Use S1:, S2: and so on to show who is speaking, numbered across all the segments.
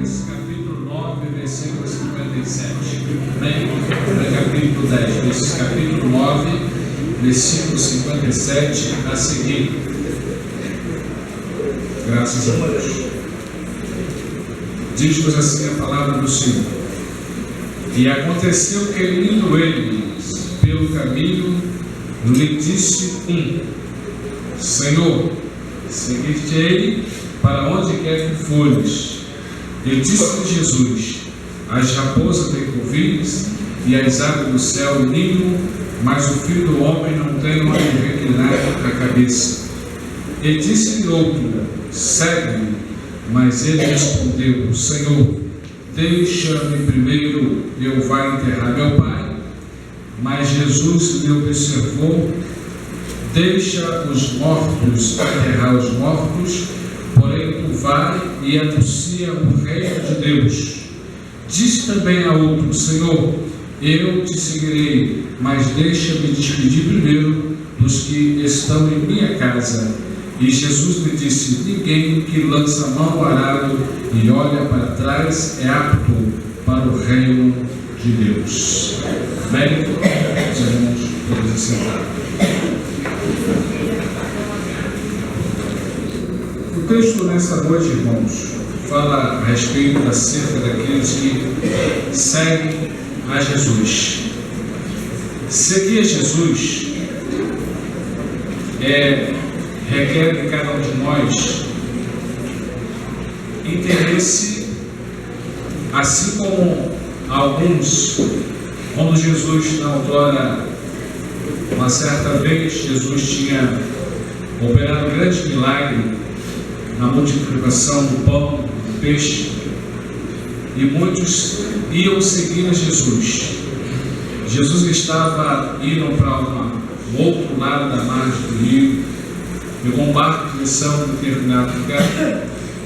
S1: Lucas, capítulo 9, versículo 57. Amém? Capítulo 10, capítulo 9, versículo 57 a seguir. Graças a Deus. Diz-nos assim a palavra do Senhor. E aconteceu que, indo eles pelo caminho, lhe disse Senhor, seguir-te-ei para onde quer que fores. E disse-lhe Jesus: as raposas têm covis e as aves do céu ninho, mas o Filho do Homem não tem onde reclinar a cabeça. E disse-lhe outro: segue-me. Mas ele respondeu: Senhor, deixa-me primeiro eu vá enterrar meu pai. Mas Jesus lhe observou: deixa os mortos enterrar os mortos, porém tu vai e anuncia o reino de Deus. Disse também a outro: Senhor, eu te seguirei, mas deixa-me despedir primeiro dos que estão em minha casa. E Jesus lhe disse: ninguém que lança a mão ao arado e olha para trás é apto para o reino de Deus. Amém? Os irmãos podem sentar. O texto nessa noite, irmãos, fala a respeito acerca daqueles que seguem a Jesus. Seguir a Jesus requer de cada um de nós interesse, assim como alguns, quando Jesus, na outrora, uma certa vez, Jesus tinha operado um grande milagre na multiplicação do pão, do peixe, e muitos iam seguir a Jesus. Jesus estava indo para o outro lado da margem do rio, pegou um barco de direção a um determinado lugar,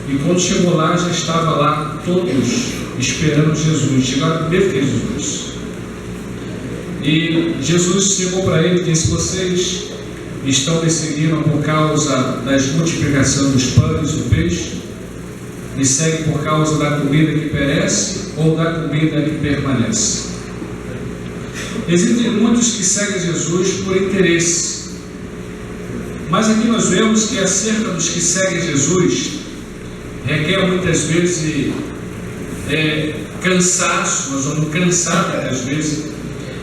S1: e quando chegou lá, já estava lá todos esperando Jesus. Chegaram primeiro que Jesus. E Jesus chegou para ele e disse: vocês estão me seguindo por causa da multiplicação dos pães, do peixe? Me seguem por causa da comida que perece ou da comida que permanece? Existem muitos que seguem Jesus por interesse. Mas aqui nós vemos que acerca dos que seguem Jesus, requer muitas vezes cansaço. Nós vamos cansar muitas vezes.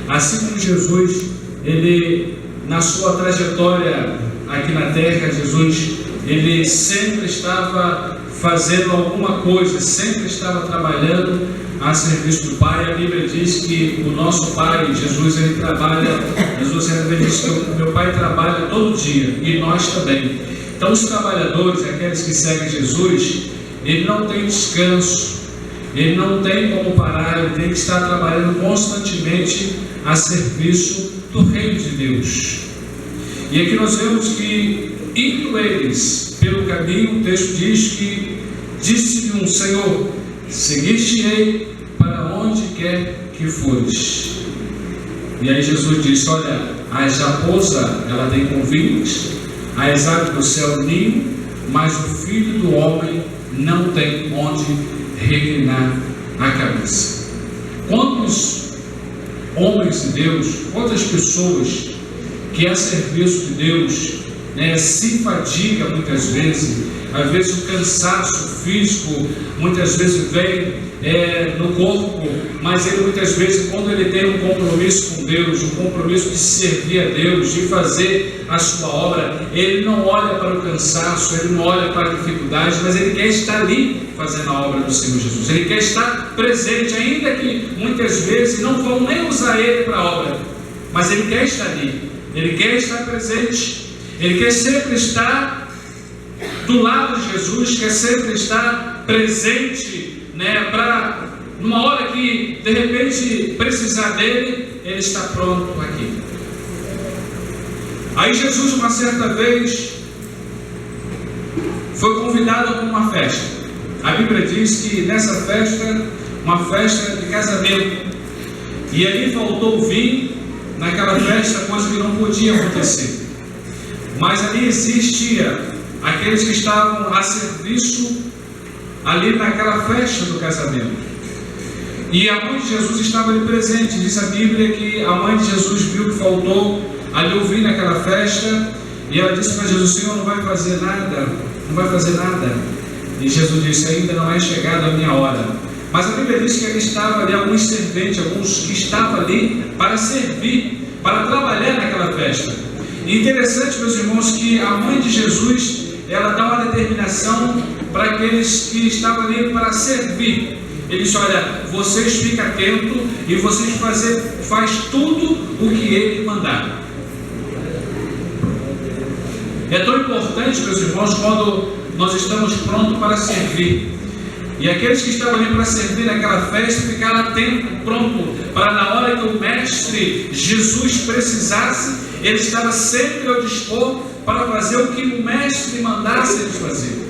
S1: Assim como Jesus, ele, na sua trajetória aqui na terra, Jesus, ele sempre estava fazendo alguma coisa, sempre estava trabalhando a serviço do Pai. A Bíblia diz que o nosso Pai, Jesus, ele trabalha. Jesus sempre diz que o meu Pai trabalha todo dia, e nós também. Então os trabalhadores, aqueles que seguem Jesus, ele não tem descanso, ele não tem como parar, ele tem que estar trabalhando constantemente a serviço do reino de Deus. E aqui nós vemos que, indo eles pelo caminho, o texto diz que disse-lhe Senhor, seguir-te-ei para onde quer que fores. E aí Jesus disse: olha, a raposa ela tem convite, as aves do céu ninho, mas o Filho do Homem não tem onde reclinar a cabeça. Quantos homens de Deus, quantas pessoas que a serviço de Deus se fadiga muitas vezes, às vezes o cansaço físico muitas vezes vem no corpo, mas ele muitas vezes, quando ele tem um compromisso com Deus, um compromisso de servir a Deus, de fazer a sua obra, ele não olha para o cansaço, ele não olha para a dificuldade, mas ele quer estar ali fazendo a obra do Senhor Jesus. Ele quer estar presente, ainda que muitas vezes não vão nem usar ele para a obra, mas ele quer estar ali, ele quer estar presente, ele quer sempre estar do lado de Jesus, quer sempre estar presente, para numa hora que de repente precisar dele, ele está pronto aqui. Aí Jesus, uma certa vez, foi convidado para uma festa. A Bíblia diz que nessa festa, uma festa de casamento, e aí faltou vinho naquela festa, coisa que não podia acontecer. Mas ali existia aqueles que estavam a serviço ali naquela festa do casamento. E a mãe de Jesus estava ali presente. Diz a Bíblia que a mãe de Jesus viu que faltou ali ouvir naquela festa, e ela disse para Jesus: Senhor, não vai fazer nada, não vai fazer nada. E Jesus disse: ainda não é chegada a minha hora. Mas a Bíblia diz que ali estava ali alguns serventes, alguns que estavam ali para servir, para trabalhar naquela festa. E interessante, meus irmãos, que a mãe de Jesus, ela dá uma determinação para aqueles que estavam ali para servir. Ele disse: olha, vocês ficam atentos e vocês faz tudo o que ele mandar. É tão importante, meus irmãos, quando nós estamos prontos para servir. E aqueles que estavam ali para servir naquela festa ficaram atentos, pronto, para na hora que o Mestre Jesus precisasse, ele estava sempre ao dispor para fazer o que o Mestre mandasse eles fazer.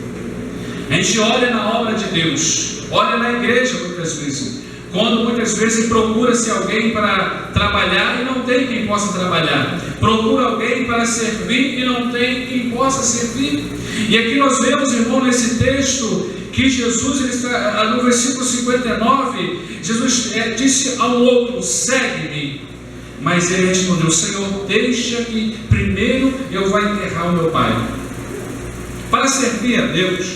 S1: A gente olha na obra de Deus, olha na igreja muitas vezes, quando muitas vezes procura-se alguém para trabalhar e não tem quem possa trabalhar, procura alguém para servir e não tem quem possa servir. E aqui nós vemos, irmão, nesse texto, que Jesus, ele está, no versículo 59, Jesus disse ao outro: segue-me. Mas ele respondeu: Senhor, deixa que primeiro eu vá enterrar o meu pai. Para servir a Deus,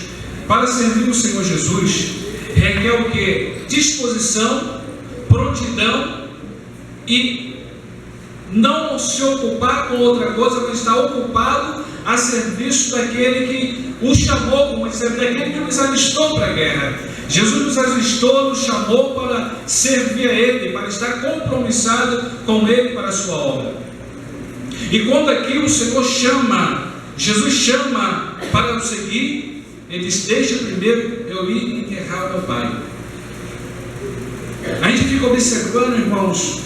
S1: para servir o Senhor Jesus, requer o que? Disposição, prontidão e não se ocupar com outra coisa, mas estar ocupado a serviço daquele que o chamou, como dizer, daquele que nos alistou para a guerra. Jesus nos alistou, nos chamou para servir a Ele, para estar compromissado com Ele para a sua obra. E quando aqui o Senhor chama, Jesus chama para o seguir, Ele diz: deixa primeiro eu ir enterrar o meu pai. A gente fica observando, irmãos,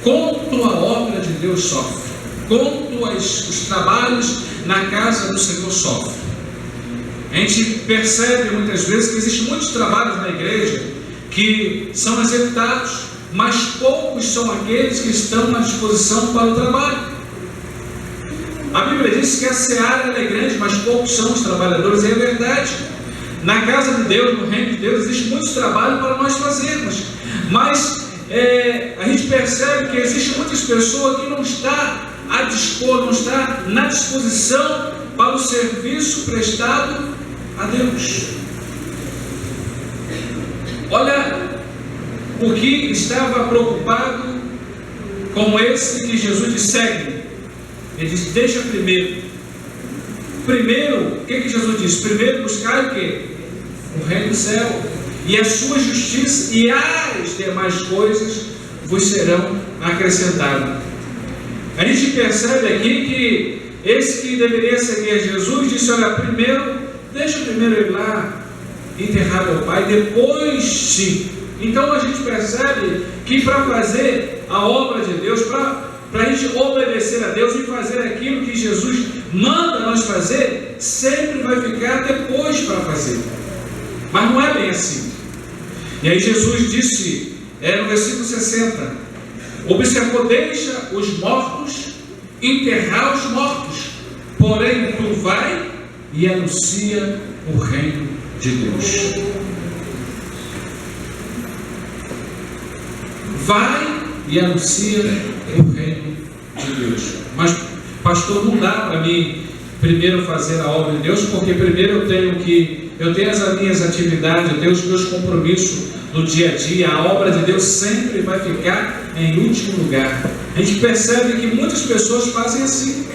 S1: quanto a obra de Deus sofre, quanto os trabalhos na casa do Senhor sofrem. A gente percebe muitas vezes que existem muitos trabalhos na igreja que são executados, mas poucos são aqueles que estão à disposição para o trabalho. A Bíblia diz que a seara é grande, mas poucos são os trabalhadores, e é verdade. Na casa de Deus, no reino de Deus, existe muito trabalho para nós fazermos, mas a gente percebe que existem muitas pessoas que não estão a dispor, não está na disposição para o serviço prestado a Deus. Olha o que estava preocupado com esse que Jesus disse: segue. Ele disse: deixa primeiro. Primeiro, o que Jesus disse? Primeiro buscar o quê? O reino do céu e a sua justiça, e as demais coisas vos serão acrescentadas. A gente percebe aqui que esse que deveria seguir a Jesus disse: olha, deixa primeiro ir lá enterrar meu pai, depois sim. Então a gente percebe que para fazer a obra de Deus, para a gente obedecer a Deus e fazer aquilo que Jesus manda nós fazer, sempre vai ficar depois para fazer. Mas não é bem assim. E aí Jesus disse, no versículo 60, observou: deixa os mortos enterrar os mortos, porém tu vai e anuncia o reino de Deus. Vai e anuncia o reino de Deus. Mas, pastor, não dá para mim primeiro fazer a obra de Deus, porque primeiro eu tenho as minhas atividades, eu tenho os meus compromissos do dia a dia. A obra de Deus sempre vai ficar em último lugar. A gente percebe que muitas pessoas fazem assim: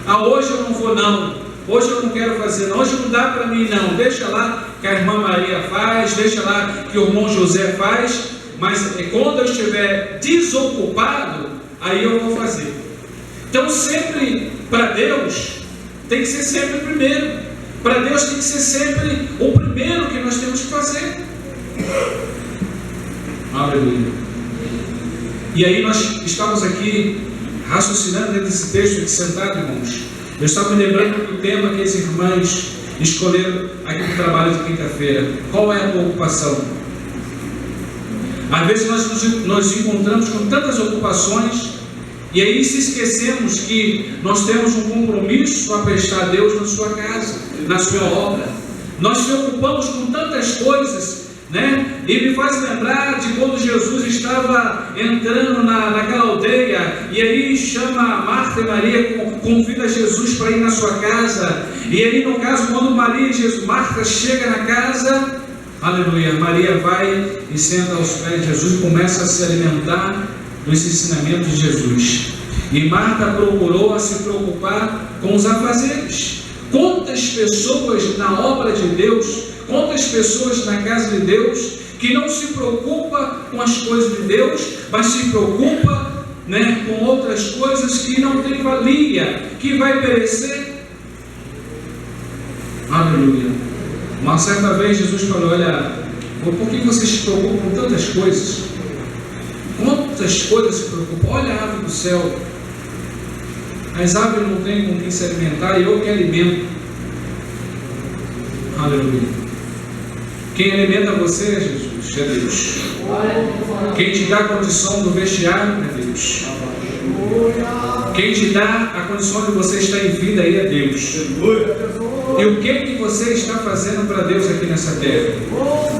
S1: hoje eu não vou não, hoje eu não quero fazer não, hoje não dá para mim não, deixa lá que a irmã Maria faz, deixa lá que o irmão José faz, mas quando eu estiver desocupado, aí eu vou fazer. Então sempre, para Deus, tem que ser sempre o primeiro. Para Deus tem que ser sempre o primeiro que nós temos que fazer. Aleluia. E aí nós estamos aqui raciocinando dentro desse texto aqui sentado, irmãos. Eu estava me lembrando do tema que as irmãs escolheram aqui para o trabalho de quinta-feira. Qual é a tua ocupação? Às vezes nós nos encontramos com tantas ocupações e aí se esquecemos que nós temos um compromisso a prestar a Deus na sua casa, na sua obra. Nós nos preocupamos com tantas coisas, né? E me faz lembrar de quando Jesus estava entrando naquela aldeia, e aí chama Marta e Maria, convida Jesus para ir na sua casa. E aí, no caso, quando Marta chega na casa, aleluia, Maria vai e senta aos pés de Jesus e começa a se alimentar dos ensinamentos de Jesus. E Marta procurou a se preocupar com os afazeres. Quantas pessoas na obra de Deus, quantas pessoas na casa de Deus, que não se preocupa com as coisas de Deus, mas se preocupa, né, com outras coisas que não têm valia, que vai perecer. Aleluia. Uma certa vez Jesus falou: olha, por que vocês se preocupam com tantas coisas? Quantas coisas se preocupam? Olha a ave do céu. As aves não têm com quem se alimentar, e eu que alimento. Aleluia. Quem alimenta você é Jesus, é Deus. Quem te dá a condição do vestiário é Deus. Quem te dá a condição de você estar em vida aí é Deus. E o que você está fazendo para Deus aqui nessa terra?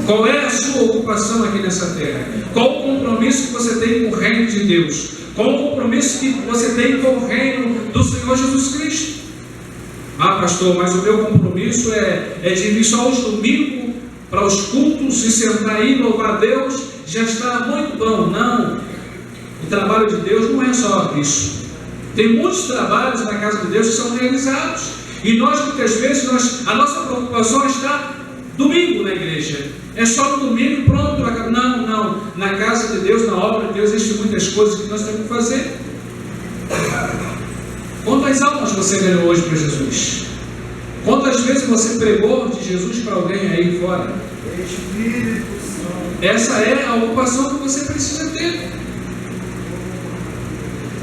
S1: Qual é a sua ocupação aqui nessa terra? Qual o compromisso que você tem com o reino de Deus? Qual o compromisso que você tem com o reino do Senhor Jesus Cristo? Ah, pastor, mas o meu compromisso é de vir só aos domingos para os cultos e sentar aí e louvar a Deus, já está muito bom. Não, o trabalho de Deus não é só isso. Tem muitos trabalhos na casa de Deus que são realizados, e nós muitas vezes, a nossa preocupação está domingo na igreja, é só no domingo e pronto, não, na casa de Deus, na obra de Deus, existem muitas coisas que nós temos que fazer. Quantas almas você ganhou hoje para Jesus? Quantas vezes você pregou de Jesus para alguém aí fora? Essa é a ocupação que você precisa ter.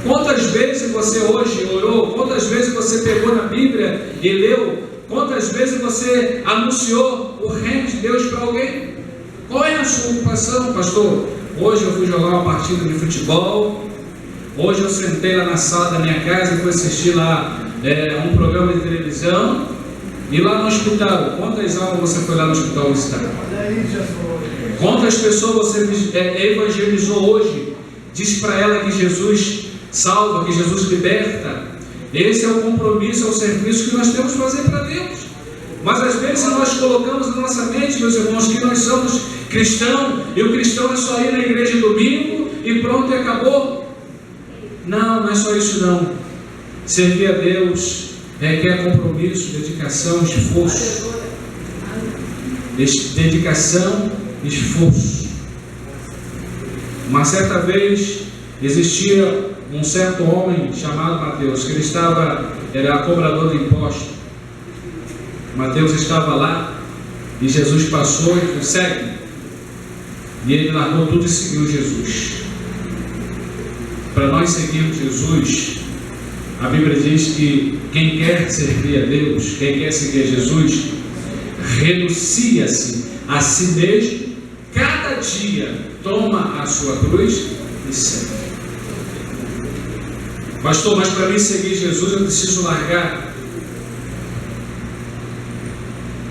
S1: Quantas vezes você hoje orou? Quantas vezes você pegou na Bíblia e leu? Quantas vezes você anunciou o reino de Deus para alguém? Qual é a sua ocupação, pastor? Hoje eu fui jogar uma partida de futebol. Hoje eu sentei lá na sala da minha casa e fui assistir lá um programa de televisão. E lá no hospital, quantas almas você foi lá no hospital visitar? Quantas pessoas você evangelizou hoje? Diz para ela que Jesus salva, que Jesus liberta. Esse é o compromisso, é o serviço que nós temos que fazer para Deus. Mas às vezes nós colocamos na nossa mente, meus irmãos, que nós somos cristãos, e o cristão é só ir na igreja domingo e pronto, e acabou. Não é só isso não. Servir a Deus requer compromisso, dedicação, esforço. Dedicação, esforço. Uma certa vez existia um certo homem chamado Mateus, que ele era cobrador de impostos. Mateus estava lá e Jesus passou e falou: segue. E ele largou tudo e seguiu Jesus. Para nós seguirmos Jesus, a Bíblia diz que quem quer servir a Deus, quem quer seguir a Jesus, renuncia-se a si mesmo, cada dia toma a sua cruz e segue. Pastor, mas para mim seguir Jesus eu preciso largar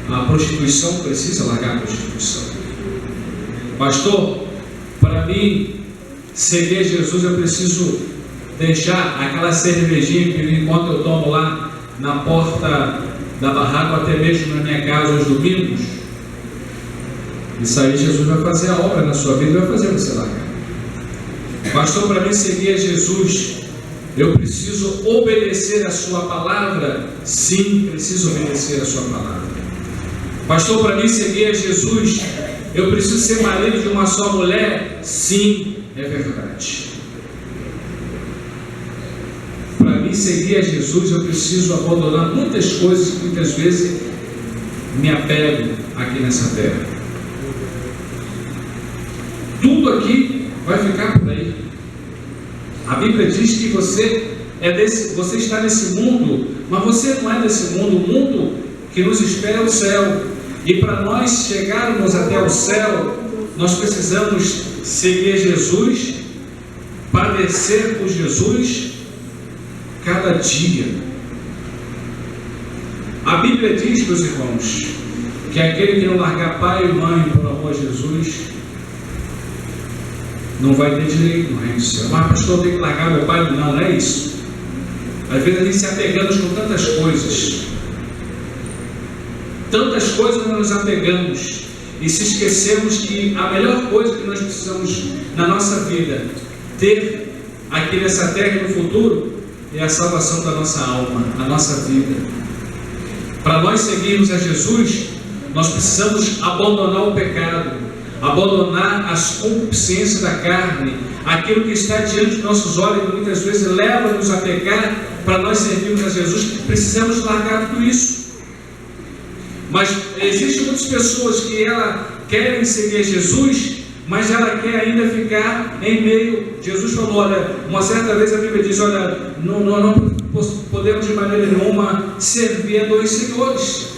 S1: a prostituição, precisa largar a prostituição. Pastor, para mim seguir Jesus eu preciso deixar aquela cervejinha que enquanto eu tomo lá na porta da barraca, ou até mesmo na minha casa aos domingos. Isso aí Jesus vai fazer a obra na sua vida, vai fazer você largar. Pastor, para mim seguir a Jesus eu preciso obedecer a sua palavra. Sim, preciso obedecer a sua palavra. Pastor, para mim seguir a Jesus eu preciso ser marido de uma só mulher. Sim, é verdade. Para mim seguir a Jesus eu preciso abandonar muitas coisas que muitas vezes me apego aqui nessa terra. Tudo aqui vai ficar por aí. A Bíblia diz que você está nesse mundo, mas você não é desse mundo. O mundo que nos espera é o céu. E para nós chegarmos até o céu, nós precisamos seguir Jesus, padecer por Jesus cada dia. A Bíblia diz, meus irmãos, que aquele que não largar pai e mãe por amor a Jesus não vai ter direito no reino do céu. Mas pastor, eu tenho que largar meu pai? Não, não é isso. Às vezes a gente se apegamos com tantas coisas nós nos apegamos e se esquecemos que a melhor coisa que nós precisamos na nossa vida ter aqui nessa terra e no futuro é a salvação da nossa alma, a nossa vida. Para nós seguirmos a Jesus, nós precisamos abandonar o pecado, abandonar as concupiscências da carne, aquilo que está diante de nossos olhos, que muitas vezes leva-nos a pecar. Para nós servirmos a Jesus, precisamos largar tudo isso. Mas existem muitas pessoas que querem seguir a Jesus, mas ela quer ainda ficar em meio. Jesus falou, olha, uma certa vez a Bíblia diz, olha, não podemos de maneira nenhuma servir a dois senhores.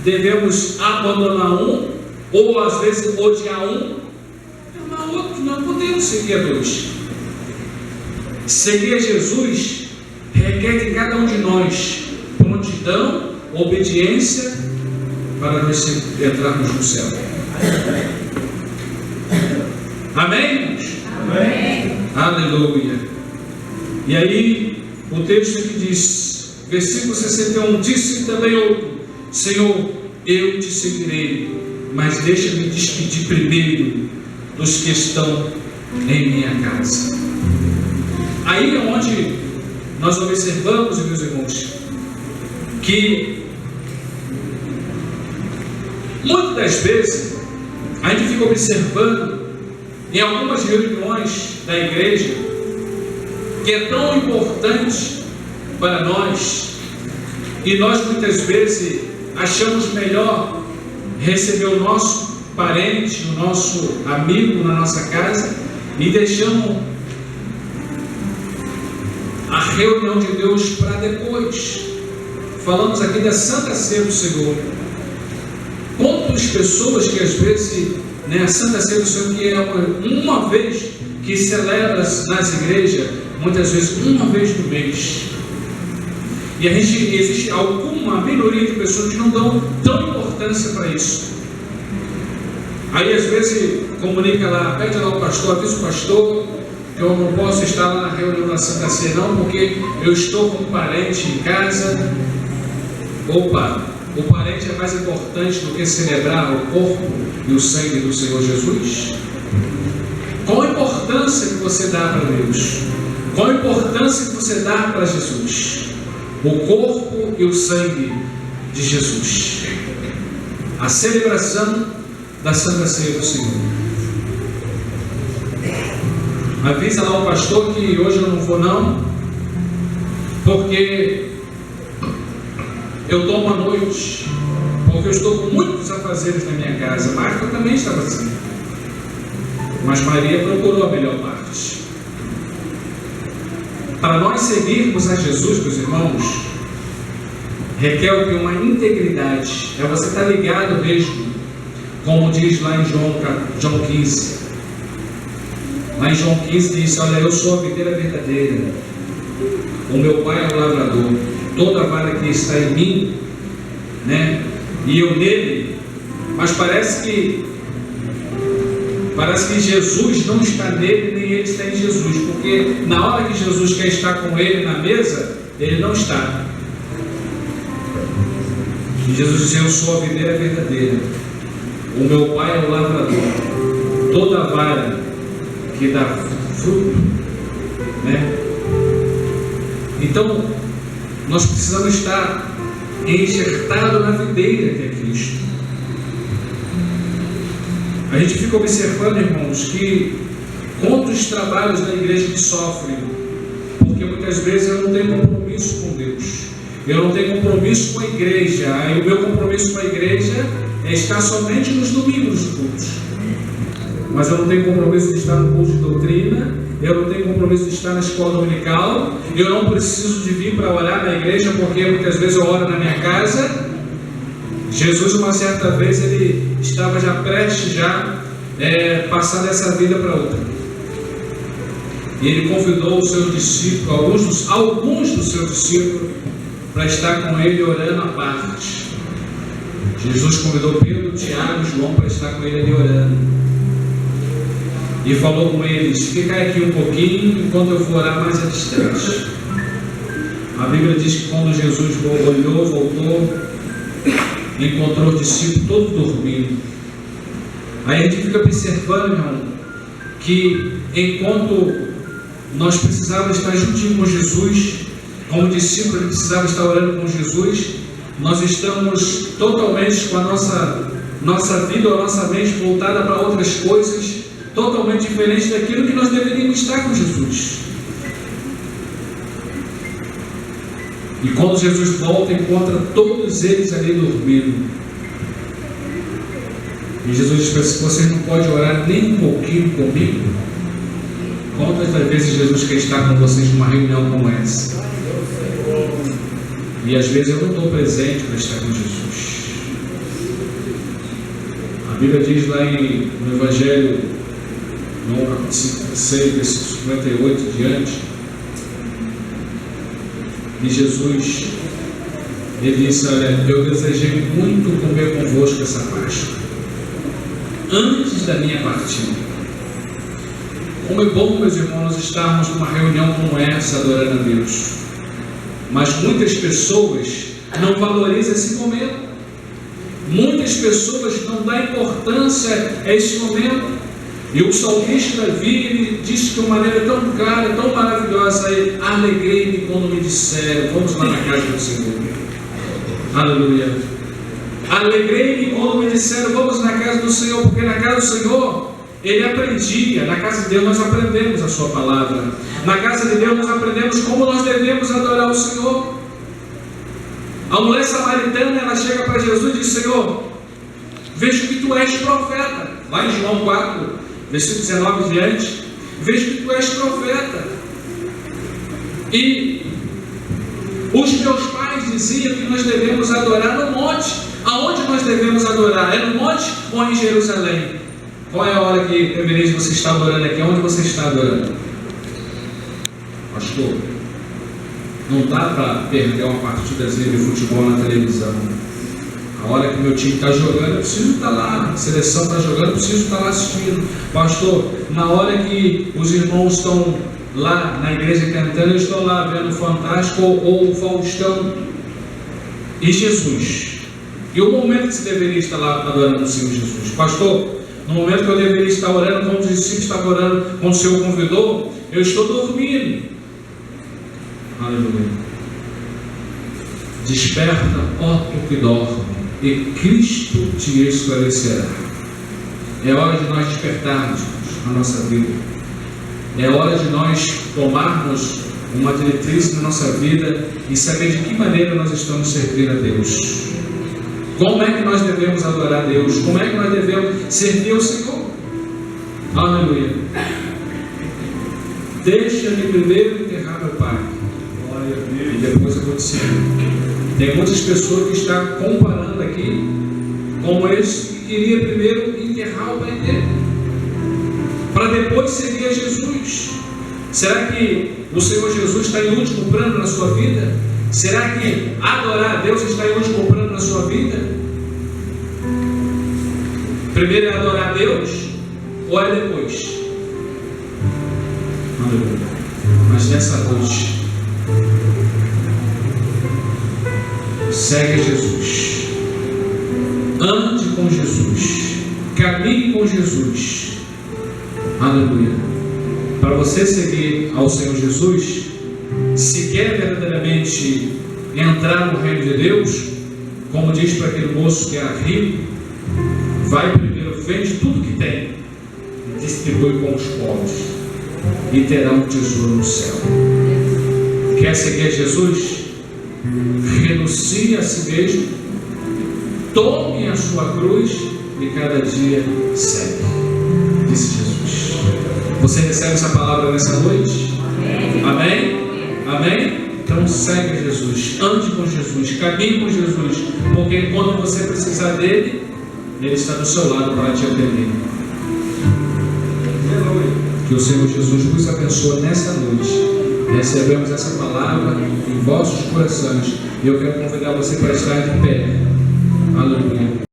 S1: Devemos abandonar um, ou às vezes odiar um, e amar outro. Não podemos seguir a dois. Seguir a Jesus requer de cada um de nós prontidão, obediência, para nós entrarmos no céu. Amém? Amém. Aleluia. E aí, o texto que diz, versículo 61, disse também outro, Senhor, eu te seguirei, mas deixa-me despedir primeiro dos que estão em minha casa. Aí é onde nós observamos, meus irmãos, que muitas das vezes a gente fica observando em algumas reuniões da igreja que é tão importante para nós, e nós muitas vezes achamos melhor receber o nosso parente, o nosso amigo na nossa casa e deixamos a reunião de Deus para depois. Falamos aqui da Santa Ceia do Senhor. Quantas pessoas que às vezes, a Santa Ceia do Senhor, que é uma vez que celebra nas igrejas, muitas vezes uma vez no mês, e existe alguma minoria de pessoas que não dão tão importância para isso. Aí às vezes comunica lá, pede lá o pastor, avisa o pastor que eu não posso estar lá na reunião da Santa Ceia não, porque eu estou com um parente em casa. Opa, o parente é mais importante do que celebrar o corpo e o sangue do Senhor Jesus? Qual a importância que você dá para Deus? Qual a importância que você dá para Jesus? O corpo e o sangue de Jesus. A celebração da Santa Ceia do Senhor. Avisa lá o pastor que hoje eu não vou não, porque eu tomo à noite, porque eu estou com muitos afazeres na minha casa. Marta também estava assim, mas Maria procurou a melhor parte. Para nós seguirmos a Jesus, meus irmãos, requer uma integridade. É você estar ligado mesmo, como diz lá em João 15. Lá em João 15 diz, olha, eu sou a videira verdadeira, o meu pai é o lavrador, toda a vara que está em mim, e eu nele, mas parece que Jesus não está nele, nem ele está em Jesus, porque na hora que Jesus quer estar com ele na mesa, ele não está. E Jesus diz, eu sou a videira verdadeira, o meu pai é o lavrador, toda a vara que dá fruto, Então, nós precisamos estar enxertados na videira que é Cristo. A gente fica observando, irmãos, que quantos trabalhos da igreja que sofrem, porque muitas vezes eu não tenho compromisso com Deus, eu não tenho compromisso com a igreja, aí o meu compromisso com a igreja é estar somente nos domingos de cultos. Mas eu não tenho compromisso de estar no curso de doutrina, eu não tenho compromisso de estar na escola dominical, eu não preciso de vir para orar na igreja, porque muitas vezes eu oro na minha casa. Jesus, uma certa vez, ele estava já prestes passar dessa vida para outra. E ele convidou os seus discípulos, alguns dos seus discípulos, para estar com ele orando à parte. Jesus convidou Pedro, Tiago e João para estar com ele ali orando. E falou com eles: ficai aqui um pouquinho enquanto eu vou orar mais à distância. A Bíblia diz que quando Jesus olhou, voltou, encontrou o discípulo todo dormindo. Aí a gente fica observando, irmão, que enquanto nós precisávamos estar juntinho com Jesus, como discípulo, ele precisava estar orando com Jesus, nós estamos totalmente com a nossa vida, a nossa mente voltada para outras coisas, totalmente diferente daquilo que nós deveríamos estar com Jesus. E quando Jesus volta, encontra todos eles ali dormindo. E Jesus diz para eles: vocês não podem orar nem um pouquinho comigo? Quantas das vezes Jesus quer estar com vocês numa reunião como essa? E às vezes eu não estou presente para estar com Jesus. A Bíblia diz lá no Evangelho, no capítulo 6, versículo 58 e diante, que Jesus, ele disse: olha, eu desejei muito comer convosco essa Páscoa, antes da minha partida. Como é bom, meus irmãos, estarmos numa reunião como essa, adorando a Deus. Mas muitas pessoas não valorizam esse momento. Muitas pessoas não dão importância a esse momento. E o salmista Davi, ele disse de uma maneira tão clara, tão maravilhosa: alegrei-me quando me disseram, vamos lá na casa do Senhor. Aleluia. Alegrei-me quando me disseram, vamos na casa do Senhor, porque na casa do Senhor ele aprendia. Na casa de Deus nós aprendemos a sua palavra. Na casa de Deus nós aprendemos como nós devemos adorar o Senhor. A mulher samaritana, ela chega para Jesus e diz: Senhor, vejo que tu és profeta. Lá em João 4, versículo 19 e diante, vejo que tu és profeta. E os meus pais diziam que nós devemos adorar no monte. Aonde nós devemos adorar? É no monte ou em Jerusalém? Qual é a hora que deveria você estar adorando aqui? Onde você está adorando? Pastor, não dá para perder uma partidazinha de futebol na televisão. A hora que meu time está jogando, eu preciso estar lá. A seleção está jogando, eu preciso estar lá assistindo. Pastor, na hora que os irmãos estão lá na igreja cantando, eu estou lá vendo o Fantástico ou o Faustão. E Jesus? E o momento que você deveria estar lá adorando o Senhor Jesus? Pastor, no momento que eu deveria estar orando, como os discípulos estavam orando, quando o Senhor convidou, eu estou dormindo. Aleluia. Desperta, ó tu que dorme, e Cristo te esclarecerá. É hora de nós despertarmos a nossa vida. É hora de nós tomarmos uma diretriz na nossa vida e saber de que maneira nós estamos servindo a Deus. Como é que nós devemos adorar a Deus? Como é que nós devemos servir ao Senhor? Aleluia. Deixa-me primeiro enterrar meu pai, e depois eu vou te servir. Tem muitas pessoas que estão comparando aqui com esse que queria primeiro enterrar o pai dele, para depois seguir a Jesus. Será que o Senhor Jesus está em último plano na sua vida? Será que adorar a Deus está em último plano na sua vida? Primeiro é adorar a Deus ou é depois? Mas nessa noite, segue Jesus, ande com Jesus, caminhe com Jesus. Aleluia. Para você seguir ao Senhor Jesus, se quer verdadeiramente entrar no reino de Deus, como diz para aquele moço que era rico, vai primeiro, vende tudo que tem e distribui com os pobres, e terá um tesouro no céu. Quer seguir Jesus? Renuncie a si mesmo, tome a sua cruz e cada dia segue, disse Jesus. Você recebe essa palavra nessa noite? Amém? Amém? Então segue Jesus, ande com Jesus, caminhe com Jesus, porque quando você precisar dele, ele está do seu lado para te atender. Que o Senhor Jesus nos abençoe nessa noite. Recebemos essa palavra em vossos corações, e eu quero convidar você para estar de pé. Aleluia.